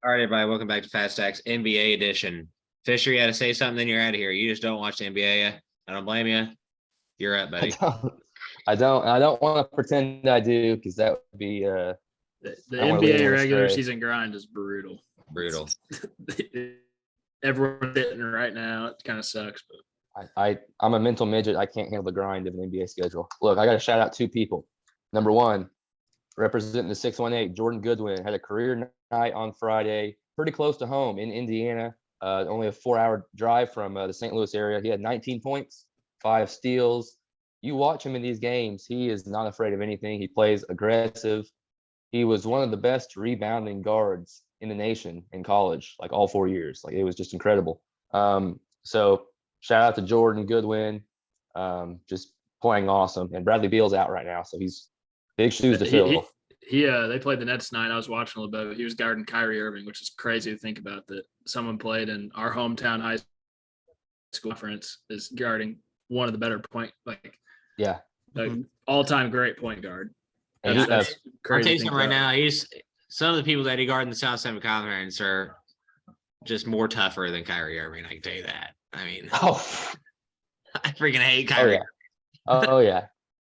All right, everybody, welcome back to Fast Stacks NBA edition. Fisher, you had to say something, then you're out of here. You just don't watch the NBA, yeah? I don't blame you. You're up, buddy. I don't want to pretend I do because that would be the NBA regular season grind is brutal. Brutal. Everyone's hitting right now. It kind of sucks, but I'm a mental midget. I can't handle the grind of an NBA schedule. Look, I got to shout out two people. Number one, representing the 618, Jordan Goodwin had a career night on Friday, pretty close to home in Indiana. Only a 4-hour drive from the St. Louis area. He had 19 points, 5 steals. You watch him in these games, he is not afraid of anything. He plays aggressive. He was one of the best rebounding guards in the nation in college, like all 4 years. Like, it was just incredible. So shout out to Jordan Goodwin, just playing awesome. And Bradley Beal's out right now, so he's big shoes to fill. They played the Nets tonight. I was watching a little bit. He was guarding Kyrie Irving, which is crazy to think about, that someone played in our hometown high school conference is guarding one of the better all-time great point guard. That's crazy. I'll tell you something right now. Some of the people that he guarded in the South Central Conference are just more tougher than Kyrie Irving. I can tell you that. I mean, I freaking hate Kyrie. Oh yeah,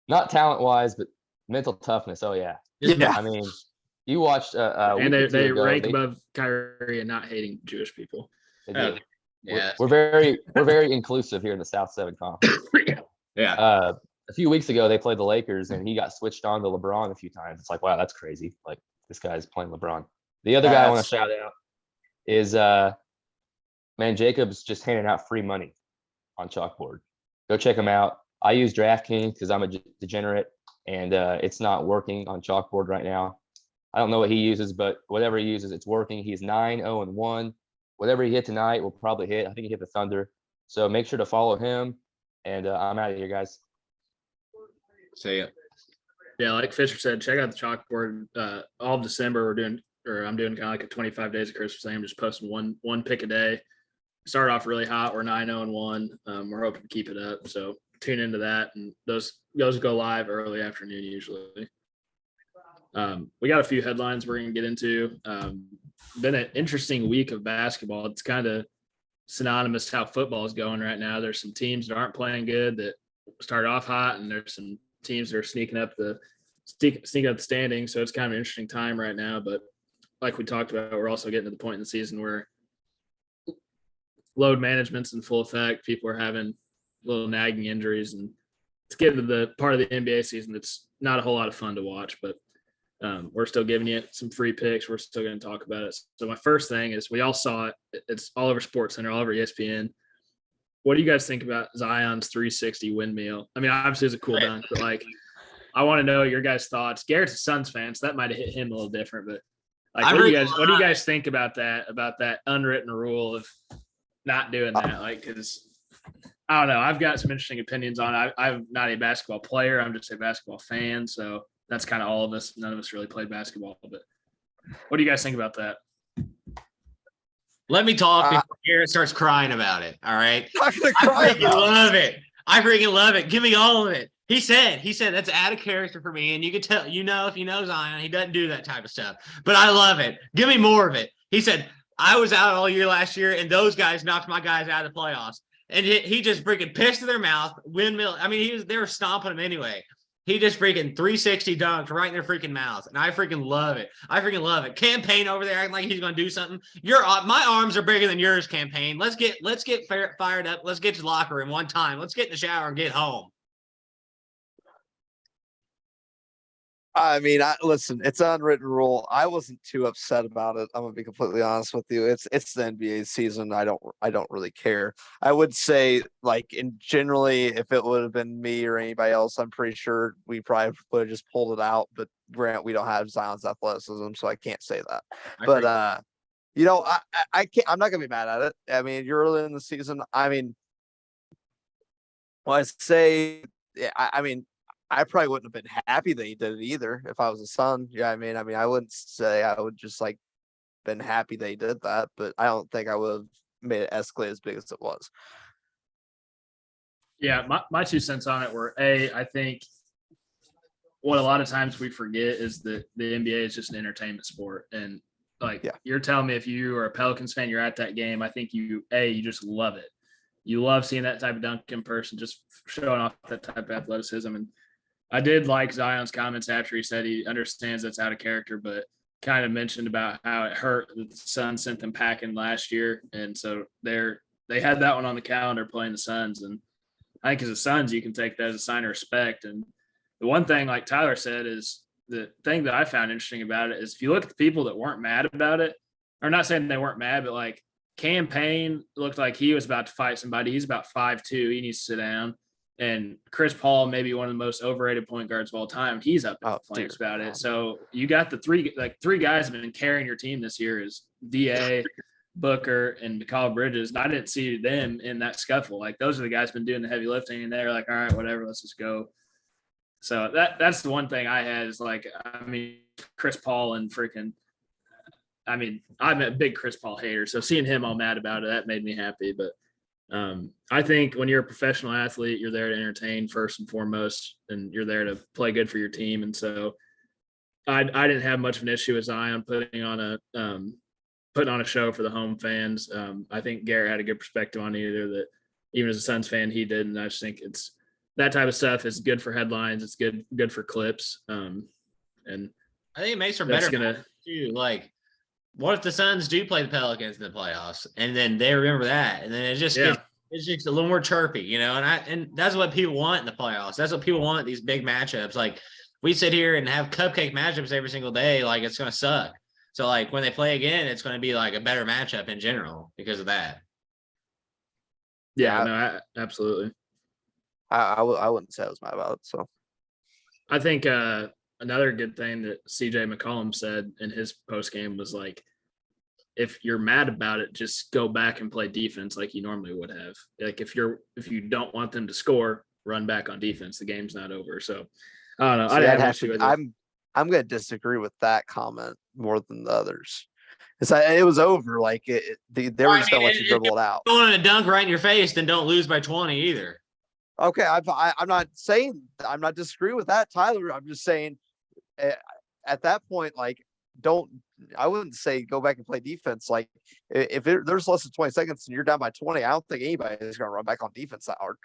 not talent-wise, but mental toughness. Oh yeah. Yeah. I mean, you watched and they rank above Kyrie and not hating Jewish people. Yeah, we're very inclusive here in the South 7 Conference. Yeah. A few weeks ago they played the Lakers and he got switched on to LeBron a few times. It's like, wow, that's crazy. Like, this guy's playing LeBron. The other guy I want to shout out is man, Jacob's just handing out free money on Chalkboard. Go check him out. I use DraftKings because I'm a degenerate. And it's not working on Chalkboard right now. I don't know what he uses, but whatever he uses, it's working. He's 9-0-1. Whatever he hit tonight will probably hit. I think he hit the Thunder. So make sure to follow him. And I'm out of here, guys. See ya. Yeah, like Fisher said, check out the Chalkboard. All of December, I'm doing kind of like a 25 days of Christmas thing. I'm just posting one pick a day. Start off really hot. We're 9-0-1. We're hoping to keep it up. So tune into that, and those go live early afternoon usually. We got a few headlines we're going to get into. Been an interesting week of basketball. It's kind of synonymous to how football is going right now. There's some teams that aren't playing good that start off hot, and there's some teams that are sneaking up the standings. So it's kind of an interesting time right now. But like we talked about, we're also getting to the point in the season where load management's in full effect. People are having little nagging injuries, and it's getting to the part of the NBA season that's not a whole lot of fun to watch, but we're still giving you some free picks. We're still going to talk about it. So my first thing is, we all saw it. It's all over SportsCenter, all over ESPN. What do you guys think about Zion's 360 windmill? I mean, obviously it's a cool dunk, but like, I want to know your guys' thoughts. Garrett's a Suns fan, so that might have hit him a little different, but like, what do you guys think about that unwritten rule of not doing that? Like, because I don't know. I've got some interesting opinions on it. I'm not a basketball player. I'm just a basketball fan. So that's kind of all of us. None of us really played basketball. But what do you guys think about that? Let me talk before Garrett starts crying about it. All right. I freaking love it. I freaking love it. Give me all of it. He said that's out of character for me. And you can tell, if you know Zion, he doesn't do that type of stuff. But I love it. Give me more of it. He said, I was out all year last year, and those guys knocked my guys out of the playoffs. And he just freaking pissed in their mouth, windmill. I mean, they were stomping him anyway. He just freaking 360 dunked right in their freaking mouth. And I freaking love it. Campaign over there acting like he's going to do something. My arms are bigger than yours, Campaign. Let's get fired up. Let's get to the locker room one time. Let's get in the shower and get home. I mean, listen, it's an unwritten rule. I wasn't too upset about it. I'm gonna be completely honest with you. It's the NBA season. I don't really care. I would say, like, generally, if it would have been me or anybody else, I'm pretty sure we probably would have just pulled it out. But Grant, we don't have Zion's athleticism, so I can't say that. I can't. I'm not gonna be mad at it. I mean, you're early in the season. I mean, I probably wouldn't have been happy that he did it either if I was a Sun. Yeah, I mean, I wouldn't say I would just like been happy they did that, but I don't think I would have made it escalate as big as it was. Yeah, my 2 cents on it were, I think what a lot of times we forget is that the NBA is just an entertainment sport, and Like Yeah. you're telling me if you are a Pelicans fan, you're at that game. I think you just love it. You love seeing that type of dunk in person, just showing off that type of athleticism. And I did like Zion's comments after he said he understands that's out of character, but kind of mentioned about how it hurt that the Suns sent them packing last year. And so they had that one on the calendar playing the Suns. And I think as a Suns, you can take that as a sign of respect. And the one thing, like Tyler said, is the thing that I found interesting about it is if you look at the people that weren't mad about it, or not saying they weren't mad, but like Cam Payne looked like he was about to fight somebody. He's about 5'2". He needs to sit down. And Chris Paul, maybe one of the most overrated point guards of all time, he's up in flames about it. So you got the three guys have been carrying your team this year is DA, Booker, and McCall Bridges. And I didn't see them in that scuffle. Like those are the guys been doing the heavy lifting, and they're like, all right, whatever, let's just go. So that's the one thing I had is like, I mean, Chris Paul and freaking, I mean, I'm a big Chris Paul hater. So seeing him all mad about it, that made me happy. But I think when you're a professional athlete, you're there to entertain first and foremost, and you're there to play good for your team. And so I didn't have much of an issue with Zion putting on a show for the home fans. I think Garrett had a good perspective on either that even as a Suns fan, he did. And I just think it's that type of stuff is good for headlines. It's good for clips. And I think it makes for better too. Like, what if the Suns do play the Pelicans in the playoffs, and then they remember that, and then it just gets a little more chirpy, you know? And that's what people want in the playoffs. That's what people want, these big matchups. Like we sit here and have cupcake matchups every single day, like it's going to suck. So like when they play again, it's going to be like a better matchup in general because of that. Yeah, no, absolutely. I wouldn't say I was mad about it. So I think another good thing that CJ McCollum said in his post game was like, if you're mad about it, just go back and play defense like you normally would have. Like if you don't want them to score, run back on defense. The game's not over. So I don't know. I didn't have an issue with it. I'm going to disagree with that comment more than the others. It was over. Like they were just going to let you dribble it out. Going to dunk right in your face, then don't lose by 20 either. Okay, I'm not saying I'm not disagreeing with that, Tyler. I'm just saying at that point, like, I wouldn't say go back and play defense. Like, if there's less than 20 seconds and you're down by 20, I don't think anybody is going to run back on defense that hard.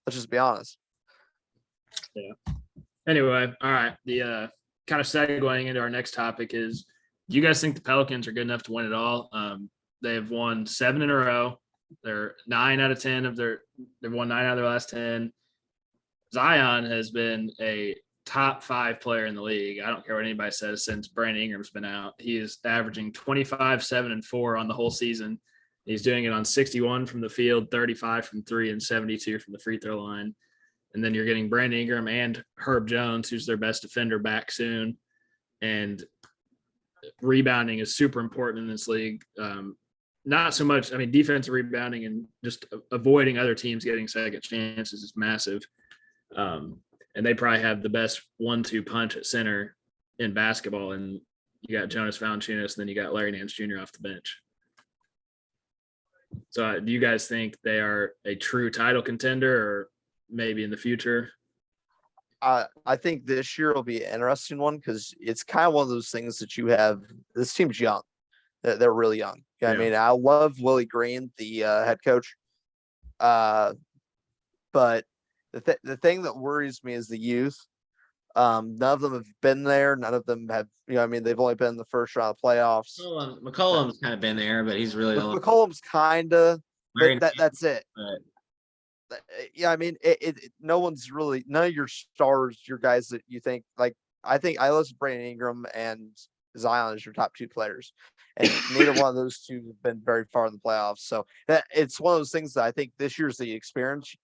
Let's just be honest. Yeah. Anyway, all right. The kind of segueing into our next topic is, do you guys think the Pelicans are good enough to win it all? They've won 7 in a row. They're 9 out of 10 of they've won 9 out of their last 10. Zion has been a top 5 player in the league. I don't care what anybody says since Brandon Ingram's been out. He is averaging 25, 7, and 4 on the whole season. He's doing it on 61 from the field, 35 from 3, and 72 from the free throw line. And then you're getting Brandon Ingram and Herb Jones, who's their best defender, back soon. And rebounding is super important in this league. Not so much, I mean, defensive rebounding and just avoiding other teams getting second chances is massive. And they probably have the best 1-2 punch at center in basketball. And you got Jonas Valanciunas, and then you got Larry Nance Jr. off the bench. So do you guys think they are a true title contender, or maybe in the future? I think this year will be an interesting one because it's kind of one of those things that you have. This team's young. They're really young. Yeah. I mean, I love Willie Green, the head coach. But the thing that worries me is the youth. None of them have been there. None of them have, I mean, they've only been in the first round of playoffs. McCollum's kind of been there, but he's really McCollum's kind of. That's it. But yeah, I mean, no one's really, none of your stars, your guys that you think, like, I think I listen to Brandon Ingram and Zion as your top 2 players, and neither one of those 2 have been very far in the playoffs. So it's one of those things that I think this year's the experience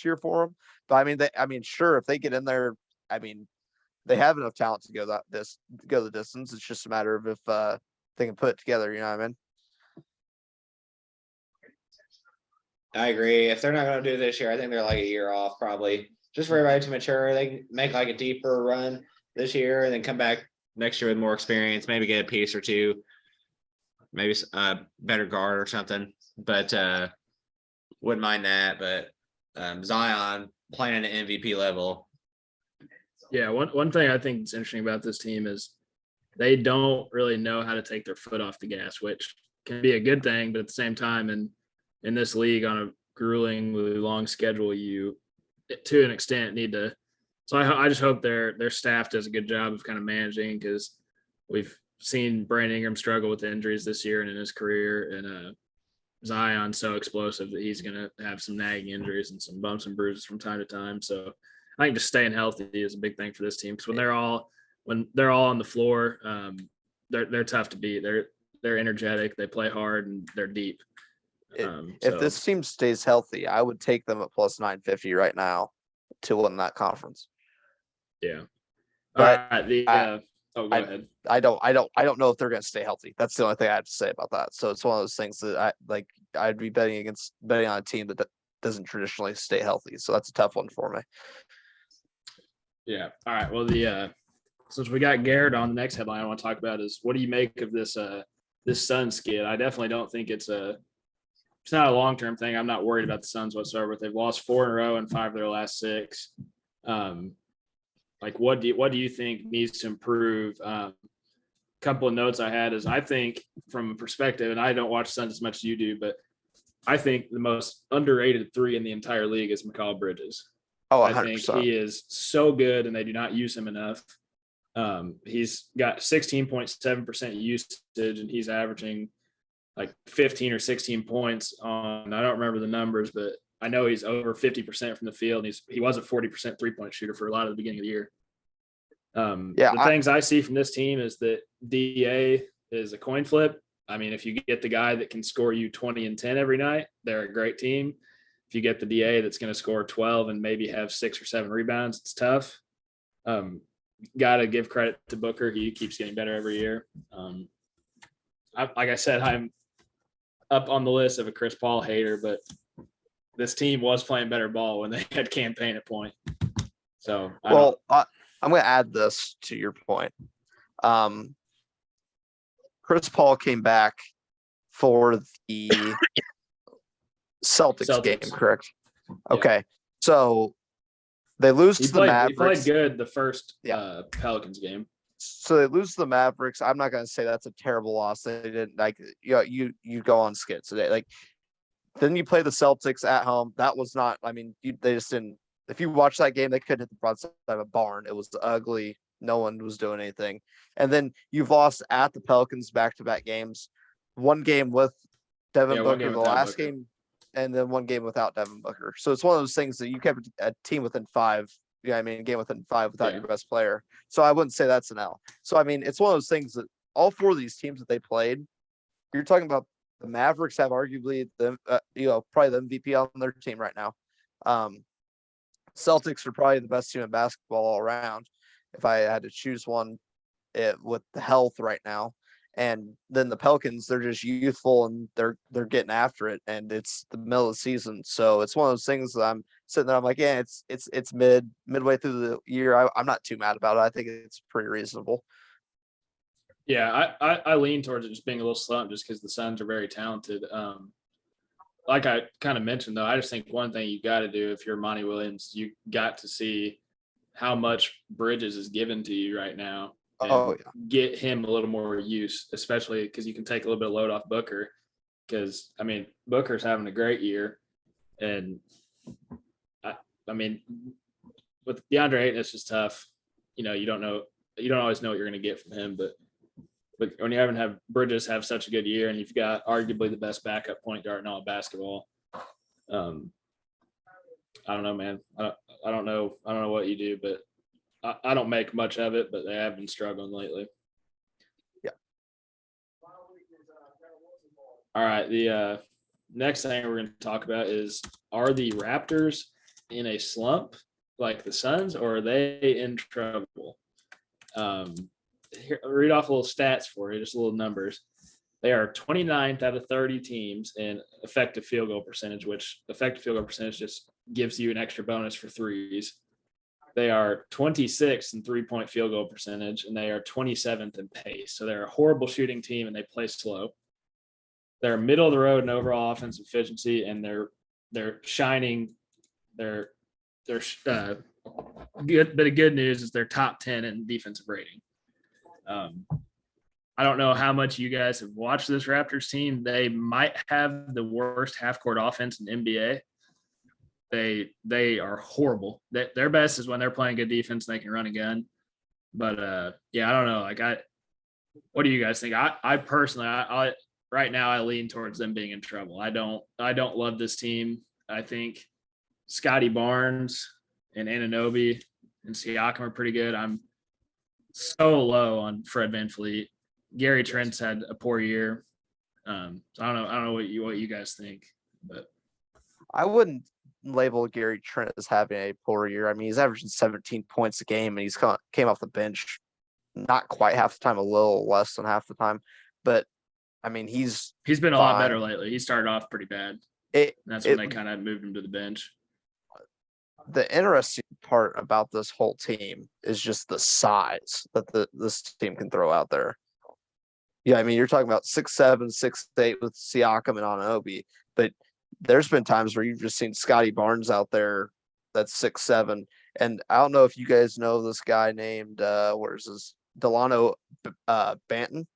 year for them. But I mean, sure, if they get in there, I mean, they have enough talent to go the distance. It's just a matter of if they can put it together. You know what I mean? I agree. If they're not going to do this year, I think they're like a year off, probably just for everybody to mature. They can make like a deeper run this year and then come back next year with more experience, maybe get a piece or 2, maybe a better guard or something. But wouldn't mind that. But Zion playing at an MVP level. Yeah, one thing I think is interesting about this team is they don't really know how to take their foot off the gas, which can be a good thing, but at the same time, in this league on a gruelingly long schedule, you to an extent need to. So I just hope their staff does a good job of kind of managing, because we've seen Brandon Ingram struggle with injuries this year and in his career, and Zion's so explosive that he's going to have some nagging injuries and some bumps and bruises from time to time. So I think just staying healthy is a big thing for this team, because when they're all on the floor, they're tough to beat. They're energetic, they play hard, and they're deep. If this team stays healthy, I would take them at plus 950 right now to win that conference. Yeah. But all right, go ahead. I don't know if they're going to stay healthy. That's the only thing I have to say about that. So it's one of those things that I'd be betting on a team that doesn't traditionally stay healthy. So that's a tough one for me. Yeah. All right. Well, since we got Garrett on, the next headline I want to talk about is, what do you make of this Suns skid? I definitely don't think it's not a long-term thing. I'm not worried about the Suns whatsoever. They've lost 4 in a row and 5 of their last 6. What do you think needs to improve? Couple of notes I had is, I think from a perspective, and I don't watch Suns as much as you do, but I think the most underrated 3 in the entire league is Mikal Bridges. Oh, 100%. I think he is so good, and they do not use him enough. He's got 16.7% usage, and he's averaging like 15 or 16 points on, I don't remember the numbers, but I know he's over 50% from the field. He was a 40% 3-point shooter for a lot of the beginning of the year. Things I see from this team is that DA is a coin flip. I mean, if you get the guy that can score you 20 and 10 every night, they're a great team. If you get the DA that's going to score 12 and maybe have 6 or 7 rebounds, it's tough. Got to give credit to Booker. He keeps getting better every year. Like I said, I'm up on the list of a Chris Paul hater, but this team was playing better ball when they had Campaign at point. So, I'm going to add this to your point. Chris Paul came back for the Celtics game, correct? Yeah. Okay. So they lose to the Mavericks. He played good the first Pelicans game. So they lose to the Mavericks. I'm not going to say that's a terrible loss. They didn't you go on skid. So then you play the Celtics at home. That was not, they just didn't. If you watch that game, they couldn't hit the broadside of a barn. It was ugly. No one was doing anything. And then you've lost at the Pelicans back-to-back games. One game with Devin Booker, the last game, and then one game without Devin Booker. So it's one of those things that you kept a team within 5. A game within 5 without your best player. So I wouldn't say that's an L. So, it's one of those things that all 4 of these teams that they played, you're talking about the Mavericks have arguably probably the MVP on their team right now. Celtics are probably the best team in basketball all around. If I had to choose one with the health right now, and then the Pelicans, they're just youthful and they're getting after it, and it's the middle of the season. So it's one of those things that I'm sitting there, I'm like, yeah, it's midway through the year. I'm not too mad about it. I think it's pretty reasonable. Yeah, I lean towards it just being a little slump, just because the Suns are very talented. Like I kind of mentioned, though, I just think one thing you got to do if you're Monty Williams, you got to see how much Bridges is given to you right now. Get him a little more use, especially because you can take a little bit of load off Booker. Because Booker's having a great year, and with DeAndre Ayton, it's just tough. You don't always know what you're going to get from him, but when you're having to have Bridges have such a good year, and you've got arguably the best backup point guard in all of basketball, I don't know, man. I don't know what you do, but I don't make much of it, but they have been struggling lately. Yeah. All right. The next thing we're going to talk about is, are the Raptors in a slump like the Suns, or are they in trouble? Here, I'll read off little stats for you, just little numbers. They are 29th out of 30 teams in effective field goal percentage, which effective field goal percentage just gives you an extra bonus for threes. They are 26th in 3-point field goal percentage, and they are 27th in pace. So they're a horrible shooting team, and they play slow. They're middle of the road in overall offensive efficiency, and they're shining. They're good. Bit of good news is they're top 10 in defensive rating. I don't know how much you guys have watched this Raptors team. They might have the worst half-court offense in NBA. They are horrible. Their best is when they're playing good defense and they can run a gun. But yeah, I don't know. What do you guys think? I personally, right now I lean towards them being in trouble. I don't love this team. I think Scotty Barnes and Anunoby and Siakam are pretty good. I'm so low on Fred VanVleet. Gary Trent's had a poor year. So I don't know what you guys think, but I wouldn't label Gary Trent as having a poor year. I mean, he's averaging 17 points a game, and he's came off the bench not quite half the time, a little less than half the time. But I mean, he's been a lot better lately. He started off pretty bad. That's when they kind of moved him to the bench. The interesting part about this whole team is just the size that this team can throw out there. Yeah, I mean, you're talking about 6'7", 6'8" with Siakam and Anunoby, but there's been times where you've just seen Scotty Barnes out there that's 6'7", and I don't know if you guys know this guy named where's his Delano Banton,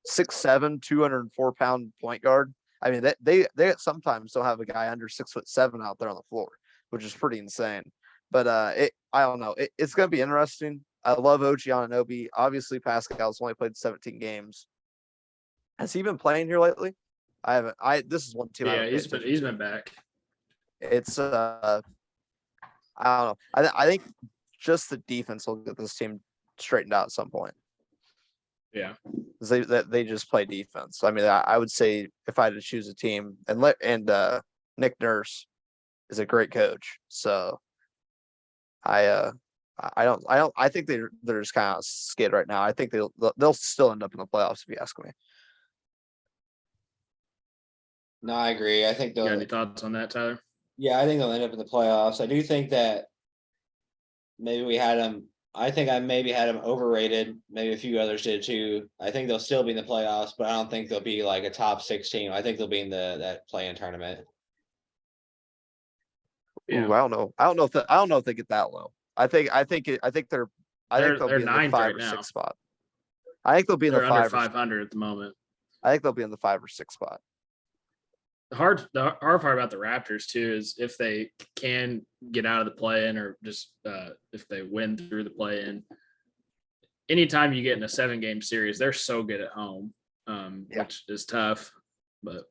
6'7", 204-pound point guard. I mean, they sometimes don't have a guy under 6'7" out there on the floor, which is pretty insane. But I don't know. It's going to be interesting. I love OG Anunoby. Obviously, Pascal's only played 17 games. Has he been playing here lately? I haven't. This is one team. Yeah, he's been back. It's I don't know. I think just the defense will get this team straightened out at some point. Yeah, they just play defense. I mean, I would say if I had to choose a team, and Nick Nurse is a great coach, so I think they're just kind of skid right now. I think they'll still end up in the playoffs if you ask me. No, I agree. I think you got any thoughts on that, Tyler? Yeah, I think they'll end up in the playoffs. I do think that maybe we had them. I think I maybe had them overrated. Maybe a few others did too. I think they'll still be in the playoffs, but I don't think they'll be like a top 6 team. I think they'll be in that play-in tournament. Yeah. Ooh, I don't know if they get that low. I think they'll be in the 5 right or now. 6 spot. I think they'll be in the 5 under 500 at the moment. I think they'll be in the 5 or 6 spot. The hard part about the Raptors too is if they can get out of the play-in or just if they win through the play-in. Anytime you get in a 7-game series, they're so good at home, which is tough. But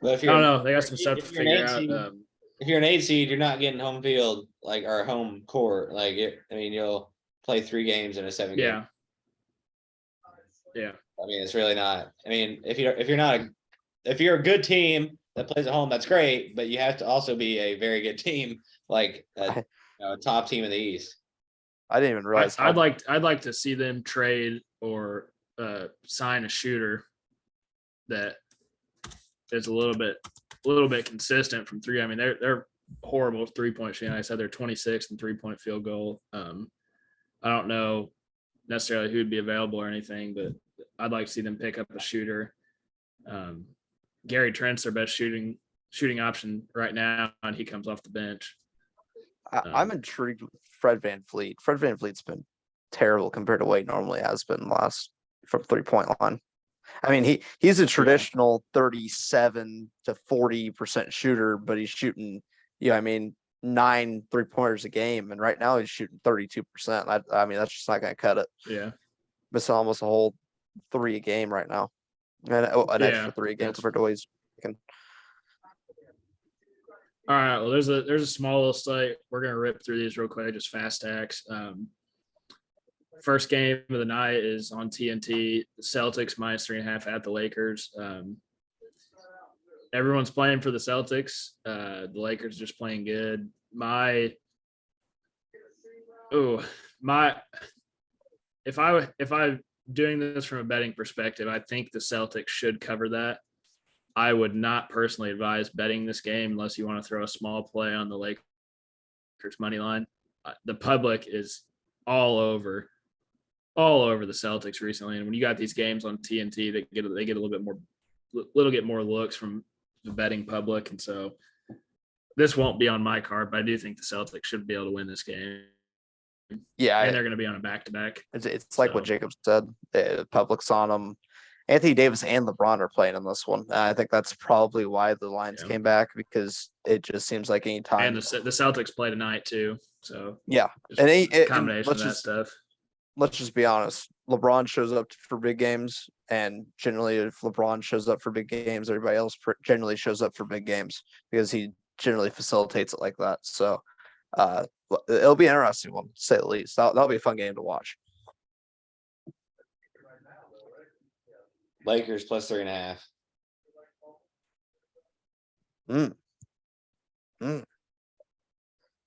if I don't know, they got some stuff to figure out. If you're an 8 seed, you're not getting home field or home court. You'll play 3 games in a 7 game. Yeah. I mean, it's really not. I mean, if you're a good team that plays at home, that's great, but you have to also be a very good team, like a top team in the East. I didn't even realize. I'd like to see them trade or sign a shooter that is a little bit consistent from 3. I mean, they're horrible 3-point shooting. I said they're 26th in 3-point field goal. I don't know necessarily who'd be available or anything, but I'd like to see them pick up a shooter. Gary Trent's their best shooting option right now, and he comes off the bench. I'm intrigued with Fred VanVleet. Fred VanVleet's been terrible compared to what he normally has been from 3-point line. I mean, he's a traditional 37 to 40% shooter, but he's shooting, 9 3-pointers a game, and right now he's shooting 32%. I mean, that's just not going to cut it. Yeah, it's almost a whole 3 a game right now, and an extra 3 a game compared to what he's making. All right. Well, there's a small little slate. We're gonna rip through these real quick, just fast stacks. First game of the night is on TNT. The Celtics -3.5 at the Lakers. Everyone's playing for the Celtics. The Lakers just playing good. If I doing this from a betting perspective, I think the Celtics should cover that. I would not personally advise betting this game unless you want to throw a small play on the Lakers money line. The public is all over the Celtics recently, and when you got these games on TNT, they get a little bit more looks from the betting public, and so this won't be on my card, but I do think the Celtics should be able to win this game. Yeah, and they're going to be on a back-to-back. it's like what So- Jacob said. The public's on them. Anthony Davis and LeBron are playing in this one. I think that's probably why the lines Yeah. came back, because it just seems like any time. And the Celtics play tonight too. So Yeah, just and, a combination let's of that just stuff. let's just be honest. LeBron shows up for big games, and generally, if LeBron shows up for big games, everybody else generally shows up for big games because he generally facilitates it like that. So, it'll be an interesting one, to say the least. That'll be a fun game to watch. Lakers plus 3.5.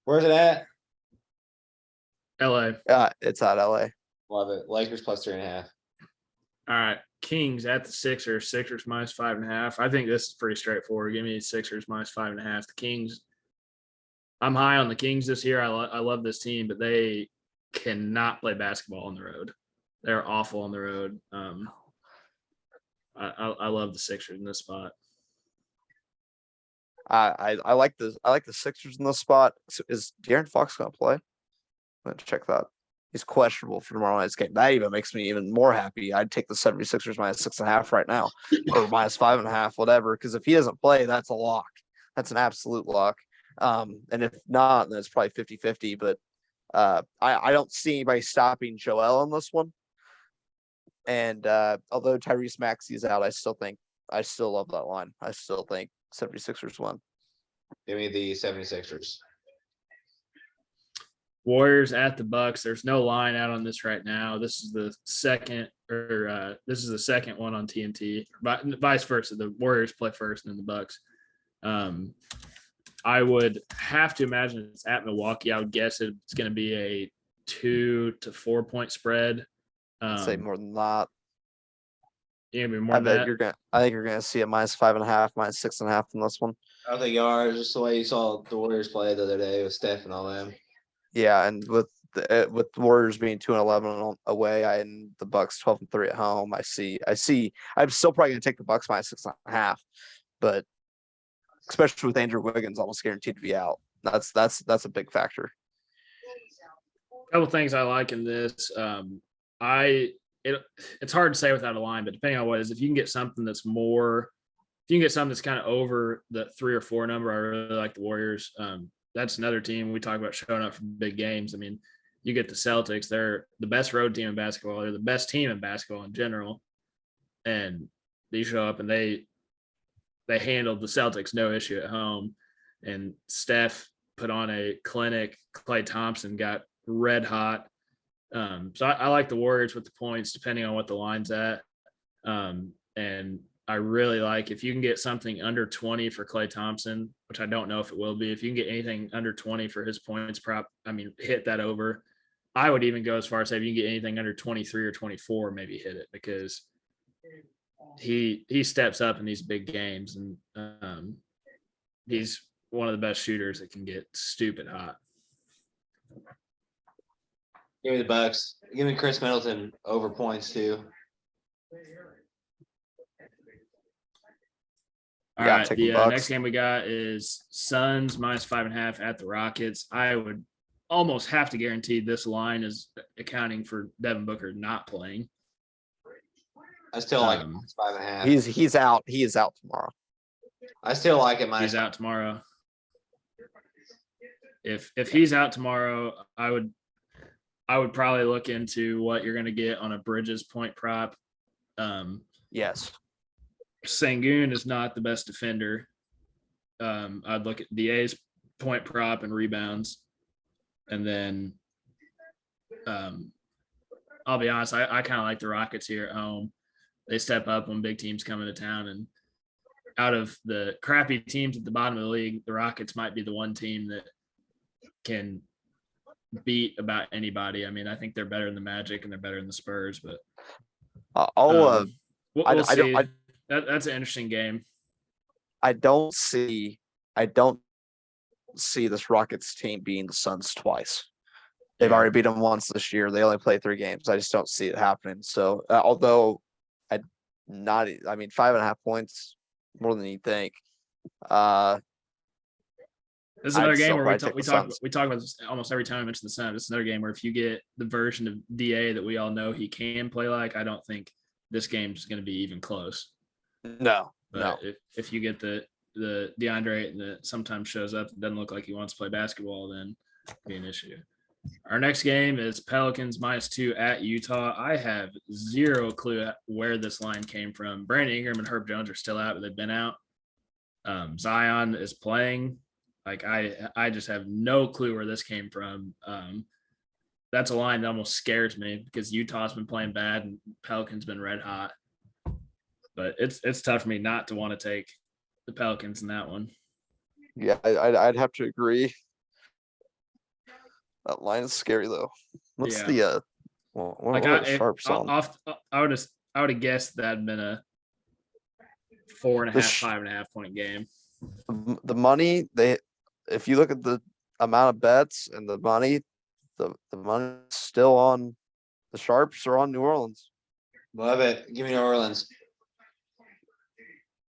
Where's it at? LA. It's at LA. Love it. Lakers plus 3.5. All right. Kings at the Sixers. Sixers minus 5.5. I think this is pretty straightforward. Give me Sixers minus 5.5. The Kings. I'm high on the Kings this year. I love this team, but they cannot play basketball on the road. They're awful on the road. I love the Sixers in this spot. I like the Sixers in this spot. Is De'Aaron Fox gonna play? Let's check that. He's questionable for tomorrow night's game. That even makes me even more happy. I'd take the 76ers minus 6.5 right now, or minus 5.5, whatever. Because if he doesn't play, that's a lock. That's an absolute lock. And if not, then it's probably 50-50. But I don't see anybody stopping Joel on this one. And although Tyrese Maxey is out, I still love that line. I still think 76ers win. Give me the 76ers. Warriors at the Bucks. There's no line out on this right now. This is the second one on TNT. Vice versa. The Warriors play first, and then the Bucks. I would have to imagine it's at Milwaukee. I would guess it's going to be a 2 to 4 point spread. I'd say more than that. You're gonna be more I than bet that. I think you're gonna see a minus 5.5, minus 6.5 in this one. I don't think you are. Just the way you saw the Warriors play the other day with Steph and all them. Yeah, and with the Warriors being 2-11 away, and the Bucks 12-3 at home, I see. I'm still probably gonna take the Bucks minus 6.5, but especially with Andrew Wiggins almost guaranteed to be out, that's a big factor. A couple things I like in this. It's hard to say without a line, but depending on what it is, if you can get something that's kind of over the 3 or 4 number, I really like the Warriors. That's another team we talk about showing up for big games. I mean, you get the Celtics, they're the best road team in basketball. They're the best team in basketball in general. And they show up and they handled the Celtics no issue at home. And Steph put on a clinic. Klay Thompson got red hot. So I like the Warriors with the points, depending on what the line's at. And I really like if you can get something under 20 for Klay Thompson, which I don't know if it will be. If you can get anything under 20 for his points prop, hit that over. I would even go as far as say if you can get anything under 23 or 24, maybe hit it, because he steps up in these big games, and he's one of the best shooters that can get stupid hot. Give me the Bucks. Give me Chris Middleton over points too. All Yeah, right. take The the Bucks. next game we got is Suns minus 5.5 at the Rockets. I would almost have to guarantee this line is accounting for Devin Booker not playing. I still like it minus 5.5. He's out. He is out tomorrow. I still like it minus. He's out tomorrow. If he's out tomorrow, I would probably look into what you're going to get on a Bridges point prop. Yes. Sengun is not the best defender. I'd look at DA's point prop and rebounds. And then I'll be honest, I kind of like the Rockets here at home. They step up when big teams come into town. And out of the crappy teams at the bottom of the league, the Rockets might be the one team that can beat about anybody. I think they're better than the Magic and they're better than the Spurs, but we'll see. That's an interesting game. I don't see this Rockets team beating the Suns twice. They've already beat them once this year. They only play 3 games. I just don't see it happening. So although 5.5 points more than you think. This is I'd another game still where probably take the Suns. we talk about this almost every time I mention the Suns. It's another game where if you get the version of DA that we all know he can play like, I don't think this game's going to be even close. No, But no. if you get the DeAndre and that sometimes shows up and doesn't look like he wants to play basketball, then it'll be an issue. Our next game is Pelicans -2 at Utah. I have zero clue where this line came from. Brandon Ingram and Herb Jones are still out, but they've been out. Zion is playing. Like I just have no clue where this came from. That's a line that almost scares me because Utah's been playing bad and Pelicans been red hot. But it's tough for me not to want to take the Pelicans in that one. Yeah, I'd have to agree. That line is scary though. What's Yeah. the what Like are the sharps on? I would have guessed that'd been a 4.5, The 5.5 point game. The money if you look at the amount of bets and the money, the money's still on the sharps or on New Orleans. Love it. Give me New Orleans.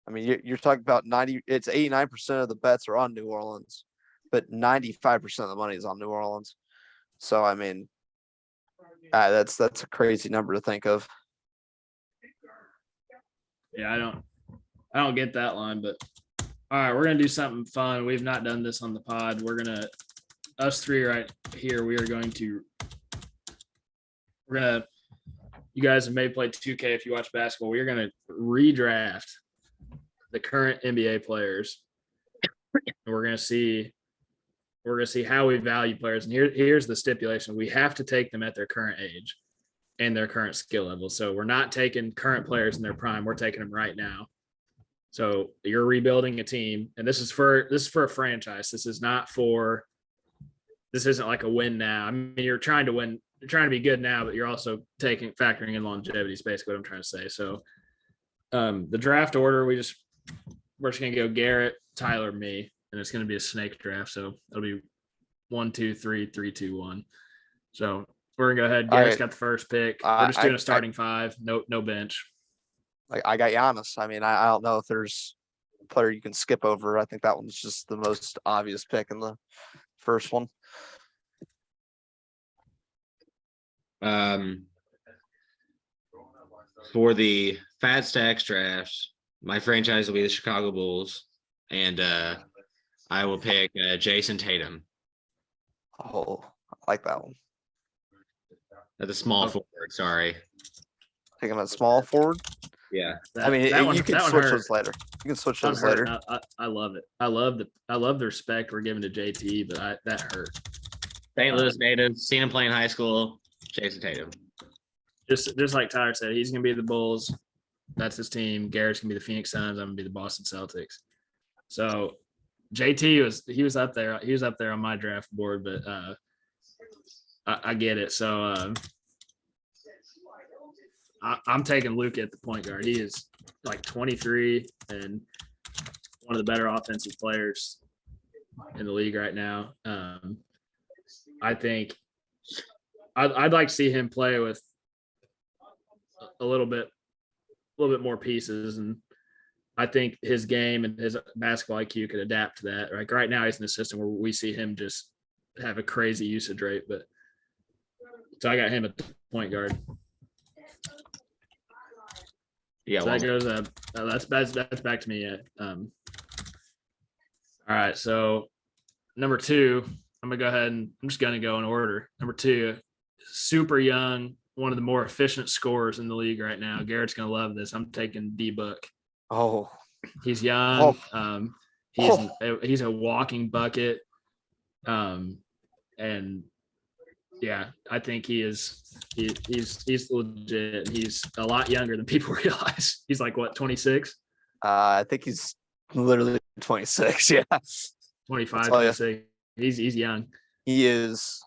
I mean, you're talking about 89% of the bets are on New Orleans, but 95% of the money is on New Orleans. So I mean, that's a crazy number to think of. Yeah, I don't get that line, but all right, we're gonna do something fun. We've not done this on the pod. Us three right here, you guys have maybe played 2K if you watch basketball. We're gonna redraft the current NBA players. And we're gonna see how we value players. And here's the stipulation: we have to take them at their current age and their current skill level. So we're not taking current players in their prime. We're taking them right now. So you're rebuilding a team, and this is for a franchise. This isn't like a win now. I mean, you're trying to win, you're trying to be good now, but you're also factoring in longevity is basically what I'm trying to say. So the draft order, we're just gonna go Garrett, Tyler, me, and it's gonna be a snake draft. So it'll be 1, 2, 3, 3, 2, 1. So we're gonna go ahead. Garrett's got the first pick. We're just doing a starting five, no bench. Like I got Giannis. I mean, I don't know if there's a player you can skip over. I think that one's just the most obvious pick in the first one. For the Fat Stacks draft, my franchise will be the Chicago Bulls, and I will pick Jason Tatum Oh, I like that one. at the small forward. Sorry. Take him at small forward. Yeah. I mean, you can switch those later. You can switch those later. I love it. I love the respect we're giving to JT, but that hurt. St. Louis native, seen him play in high school. Jason Tatum. Just like Tyler said, he's gonna be the Bulls. That's his team. Garrett's gonna be the Phoenix Suns. I'm gonna be the Boston Celtics. So JT was up there. He was up there on my draft board, but I get it. So I'm taking Luka at the point guard. He is like 23 and one of the better offensive players in the league right now. I think I'd like to see him play with a little bit more pieces, and I think his game and his basketball IQ could adapt to that. Like right now, he's in a system where we see him just have a crazy usage rate. But so I got him at the point guard. Yeah, So that goes up. That's back to me. All right, so number 2, I'm gonna go ahead and I'm just gonna go in order. Number 2, super young, one of the more efficient scorers in the league right now. Garrett's gonna love this. I'm taking D-Book. Oh, He's young. He's a walking bucket. And yeah, I think he's legit. He's a lot younger than people realize. He's like what, 26? I think he's literally 26. Yeah, 25, 26. He's young. he is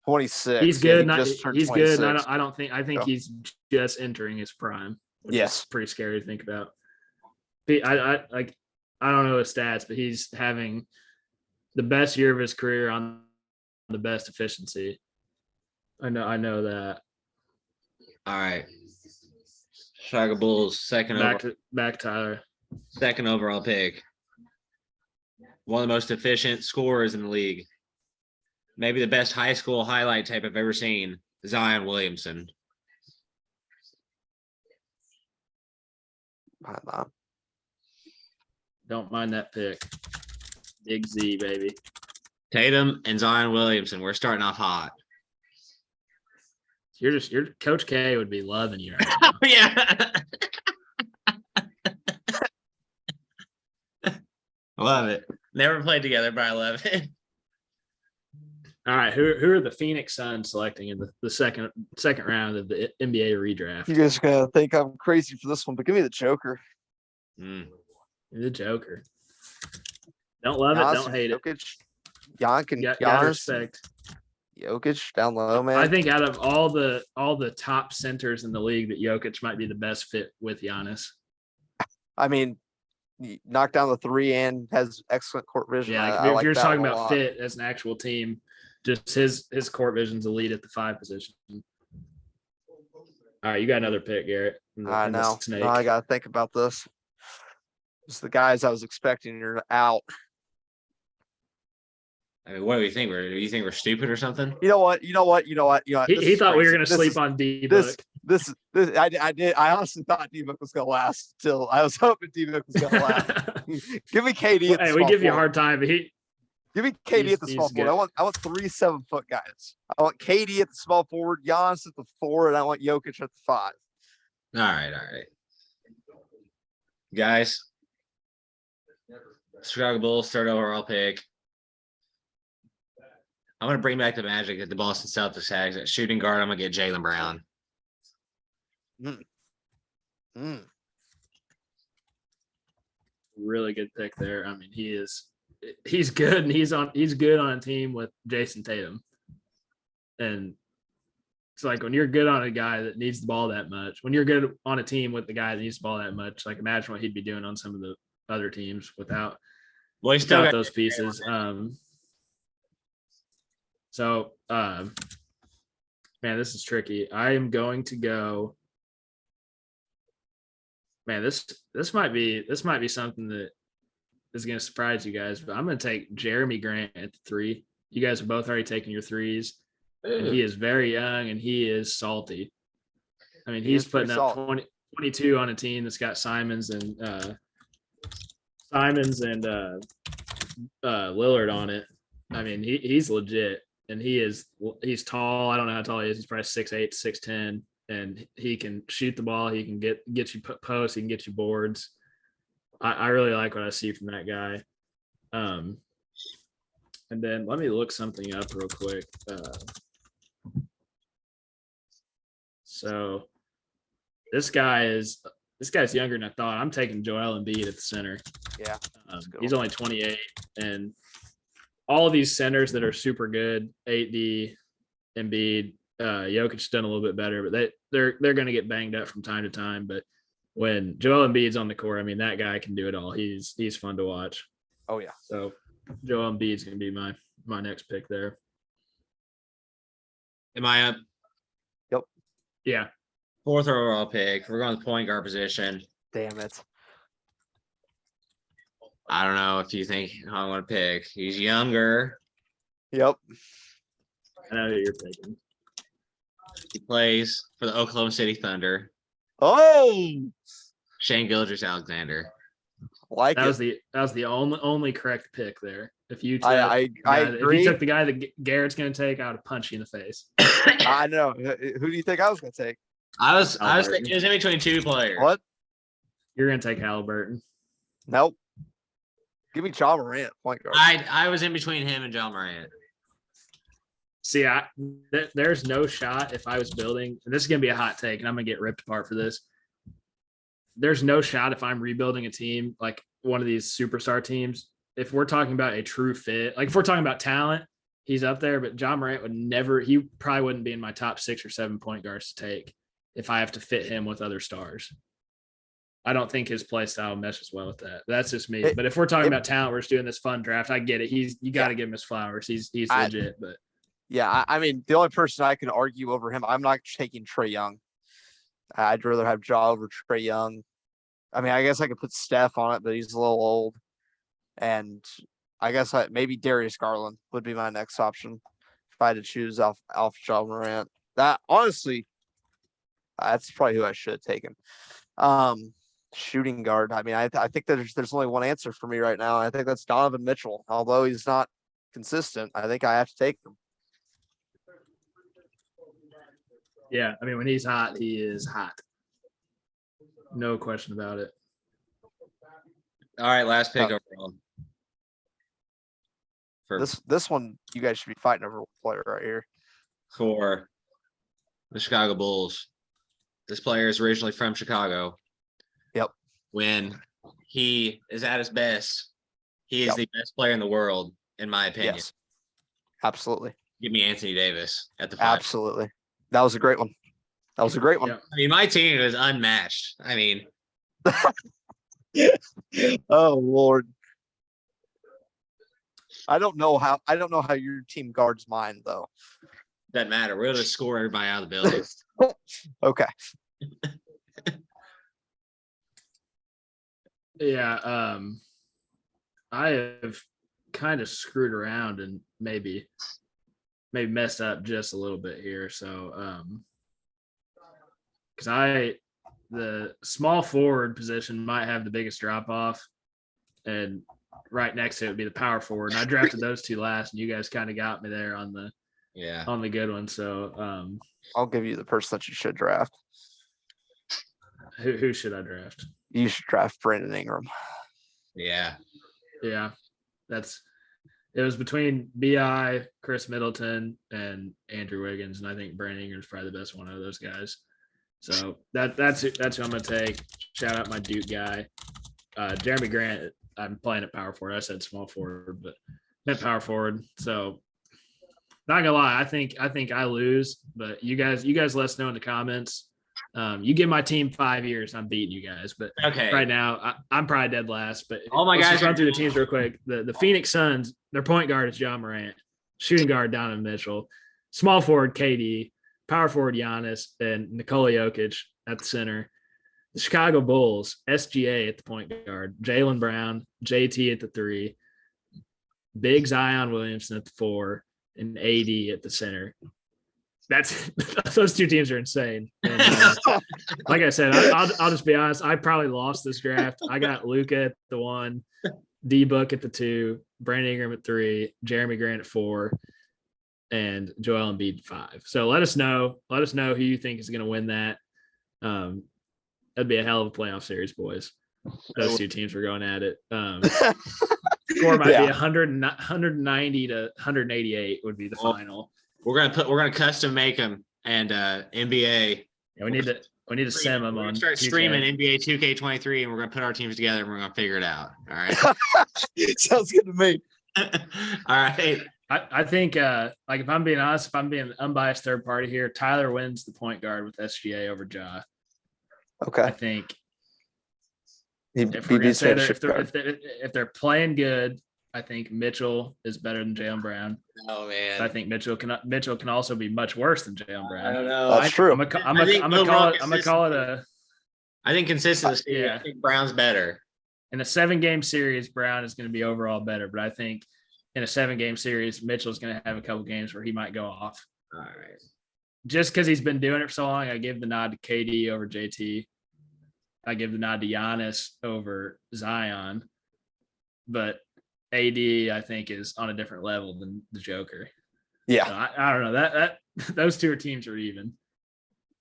26. He's good. Yeah, He's good. And I think Yeah. he's just entering his prime. Which Yes. is pretty scary to think about. I don't know his stats, but he's having the best year of his career on the best efficiency. I know that. All right. Chicago Bulls, second Back Tyler. overall pick. One of the most efficient scorers in the league. Maybe the best high school highlight tape I've ever seen. Zion Williamson. Don't mind that pick. Big Z, baby. Tatum and Zion Williamson. We're starting off hot. Your Coach K would be loving you right now. Yeah. Love it. Never played together, but I love it. All right, who are the Phoenix Suns selecting in the second round of the NBA redraft? You guys are gonna think I'm crazy for this one, but give me the Joker. The Joker. Don't love it, don't hate it. Jokic, Gotta respect. Jokic down low, man. I think out of all the top centers in the league, that Jokic might be the best fit with Giannis. I mean, he knocked down the three and has excellent court vision. Yeah, I if like you're that talking one a about lot. fit as an actual team, just his court vision's elite at the 5 position. All right, you got another pick, Garrett. I know. Snake. No, I gotta think about this. Just the guys I was expecting are out. I mean, what do you think? Do you think we're stupid or something? You know what? He thought we were going to sleep on D-Book. This I did. I honestly thought D-Book was gonna last till I was hoping D-Book was gonna last. Give me KD. At the Hey, we small give you a forward. hard time, but Give me KD at the he's small forward. I want 3 7-foot guys. I want KD at the small forward, Giannis at the 4, and I want Jokic at the 5. All right. Guys. Chicago Bulls, 3rd overall pick. I'm going to bring back the magic that the Boston Celtics has. At shooting guard, I'm going to get Jaylen Brown. really good pick there. I mean, he's good, and he's good on a team with Jason Tatum. And it's like when you're good on a guy that needs the ball that much, when you're good on a team with the guy that needs the ball that much, like imagine what he'd be doing on some of the other teams without Well, he's still got those pieces. Man, this is tricky. I am going to go. Man, this might be something that is going to surprise you guys, but I'm going to take Jeremy Grant at the 3. You guys have both already taken your 3s. And he is very young and he is salty. I mean, he's putting up 22 on a team that's got Simons and Lillard on it. I mean, he's legit, and he's tall. I don't know how tall he is. He's probably 6'8", 6'10", and he can shoot the ball. He can get you posts. He can get you boards. I really like what I see from that guy. And then let me look something up real quick. So this guy's younger than I thought. I'm taking Joel Embiid at the center. Yeah, he's only 28, and all of these centers that are super good, 8D, Embiid, Jokic's done a little bit better, but they're going to get banged up from time to time. But when Joel Embiid's on the court, I mean, that guy can do it all. He's fun to watch. Oh yeah. So Joel Embiid's going to be my next pick there. Am I up? Yep. Yeah. 4th overall pick. We're going to the point guard position. Damn it. I don't know if you think I want to pick. He's younger. Yep. I know who you're picking. He plays for the Oklahoma City Thunder. Oh, Shane Gilgeous-Alexander. like That it. was the only correct pick there. If you took I if agree. you took the guy that Garrett's going to take, I would have punched you in the face. I know. Who do you think I was gonna take? I was thinking it was in between 2 players. What? You're going to take Halliburton. Nope. Give me John Morant, point guard. I was in between him and John Morant. See, there's no shot if I was building, and this is going to be a hot take, and I'm going to get ripped apart for this. There's no shot if I'm rebuilding a team like one of these superstar teams. If we're talking about a true fit, like if we're talking about talent, he's up there, but John Morant he probably wouldn't be in my top 6 or 7 point guards to take if I have to fit him with other stars. I don't think his play style meshes well with that. That's just me. But if we're talking about talent, we're just doing this fun draft. I get it. You got to give him his flowers. He's legit, but Yeah, I mean, the only person I can argue over him, I'm not taking Trae Young. I'd rather have Ja over Trae Young. I mean, I guess I could put Steph on it, but he's a little old. And I guess maybe Darius Garland would be my next option if I had to choose off Ja Morant. That honestly, that's probably who I should have taken. Shooting guard. I mean, I think there's only one answer for me right now. I think that's Donovan Mitchell. Although he's not consistent, I think I have to take him. Yeah, I mean, when he's hot, he is hot. No question about it. All right, last pick Oh. overall. For This one, you guys should be fighting over a player right here. for the Chicago Bulls. This player is originally from Chicago. Yep. When he is at his best, he is Yep. the best player in the world, in my opinion. Yes. Absolutely. Give me Anthony Davis at the 5. Absolutely. That was a great one. That was a great one. Yeah. I mean, my team is unmatched. I mean, Oh Lord. I don't know how your team guards mine though. doesn't matter. We'll just score everybody out of the building. Okay. Yeah, I have kind of screwed around and maybe messed up just a little bit here. So, because the small forward position might have the biggest drop off, and right next to it would be the power forward. And I drafted those two last, and you guys kind of got me there on the good one. So, I'll give you the person that you should draft. who should I draft? You should draft Brandon Ingram. Yeah. Yeah, it was between BI, Chris Middleton, and Andrew Wiggins, and I think Brandon Ingram's probably the best one of those guys. So that's who I'm gonna take. Shout out my Duke guy, Jeremy Grant. I'm playing at power forward. I said small forward, but meant power forward. So not gonna lie, I think I lose, but you guys let us know in the comments. You give my team 5 years, I'm beating you guys. But Okay. right now, I'm probably dead last. But All my let's guys just run are- through the teams real quick. The Phoenix Suns, their point guard is John Morant, shooting guard Donovan Mitchell, small forward KD, power forward Giannis, and Nikola Jokic at the center. The Chicago Bulls, SGA at the point guard, Jaylen Brown, JT at the 3, Big Zion Williamson at the 4, and AD at the center. That's those two teams are insane. And, like I said, I'll just be honest. I probably lost this draft. I got Luka at the 1, D Book at the 2, Brandon Ingram at 3, Jeremy Grant at 4, and Joel Embiid at 5. So let us know who you think is going to win that. That'd be a hell of a playoff series, boys. Those two teams were going at it. Score might be 190 to 188 would be the final. We're gonna custom make them and NBA. Yeah, we need to sim them We're on. gonna start 2K. streaming NBA 2K23 and we're gonna put our teams together and we're gonna figure it out. All right. Sounds good to me. All right. I think like if I'm being honest, if I'm being an unbiased third party here, Tyler wins the point guard with SGA over Ja. I Okay. think He if we're gonna beats say me. if they're playing good, I think Mitchell is better than Jaylen Brown. Oh man. I think Mitchell can also be much worse than Jaylen I Brown. don't know. That's true. I'm gonna I think call it a I think consistency. Yeah. I think Brown's better. in a 7-game series. Brown is going to be overall better, but I think in a 7-game series, Mitchell's going to have a couple games where he might go off. All right. Just because he's been doing it for so long, I give the nod to KD over JT. I give the nod to Giannis over Zion, but AD I think is on a different level than the Joker. Yeah. So I don't know that those two teams are even.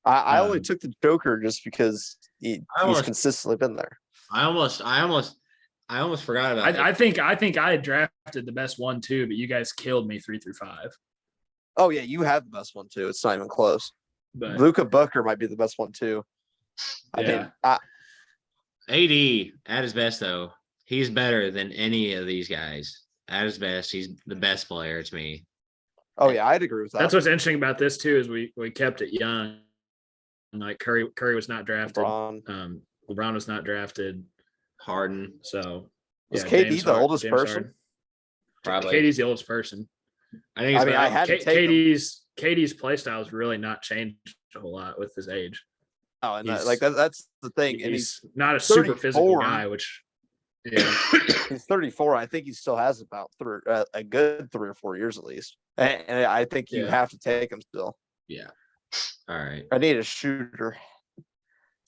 I only took the Joker just because he's consistently been there. I almost forgot about it. I think I had drafted the best 1-2, but you guys killed me 3 through 5. Oh yeah, you have the best one too. It's not even close. But Luka Booker might be the best one too. I Yeah. mean, AD at his best though, he's better than any of these guys. At his best, he's the best player to me. oh yeah, I'd agree with that. that's what's interesting about this too is we kept it young. Like Curry was not drafted. LeBron. LeBron was not drafted. Harden, So Was KD James the oldest James person? Harden. probably. KD's the oldest person. I think. It's I mean, I about- had to take him. KD's play style has really not changed a whole lot with his age. Oh, and he's- that's the thing. And He's not a super physical 34. guy, which Yeah. He's 34. I think he still has about a good 3 or 4 years at least. And I think you Yeah. have to take him still. Yeah. All right. I need a shooter.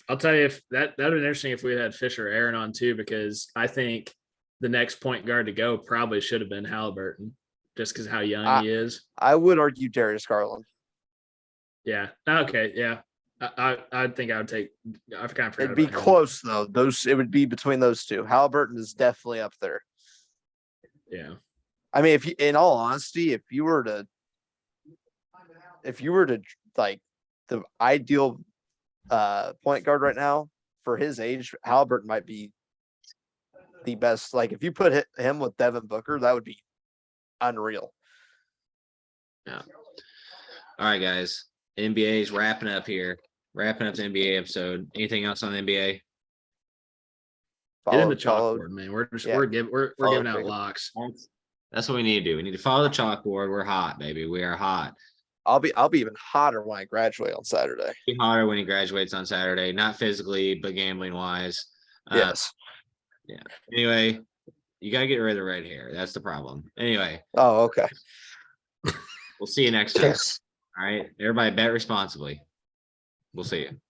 I'll tell you if that'd been interesting if we had Fisher or Aaron on too, because I think the next point guard to go probably should have been Halliburton, just because how young he is. I would argue Darius Garland. Yeah. Okay. Yeah. I think I would take. I kind of forgot. It'd be about him. close though. It would be between those two. Halliburton is definitely up there. Yeah. I mean, in all honesty, if you were to like the ideal point guard right now for his age, Halliburton might be the best. Like if you put him with Devin Booker, that would be unreal. Yeah. All right, guys. NBA is wrapping up here. Wrapping up the NBA episode. Anything else on the NBA? Get in the chalkboard, man. We're giving out Follow. locks. That's what we need to do. We need to follow the chalkboard. We're hot, baby. We are hot. I'll be even hotter when I graduate on Saturday. Be hotter when he graduates on Saturday, not physically, but gambling wise. Yes. Yeah. Anyway, you got to get rid of the red hair. That's the problem. Anyway. Oh, okay. We'll see you next time. All right. Everybody bet responsibly. We'll see you.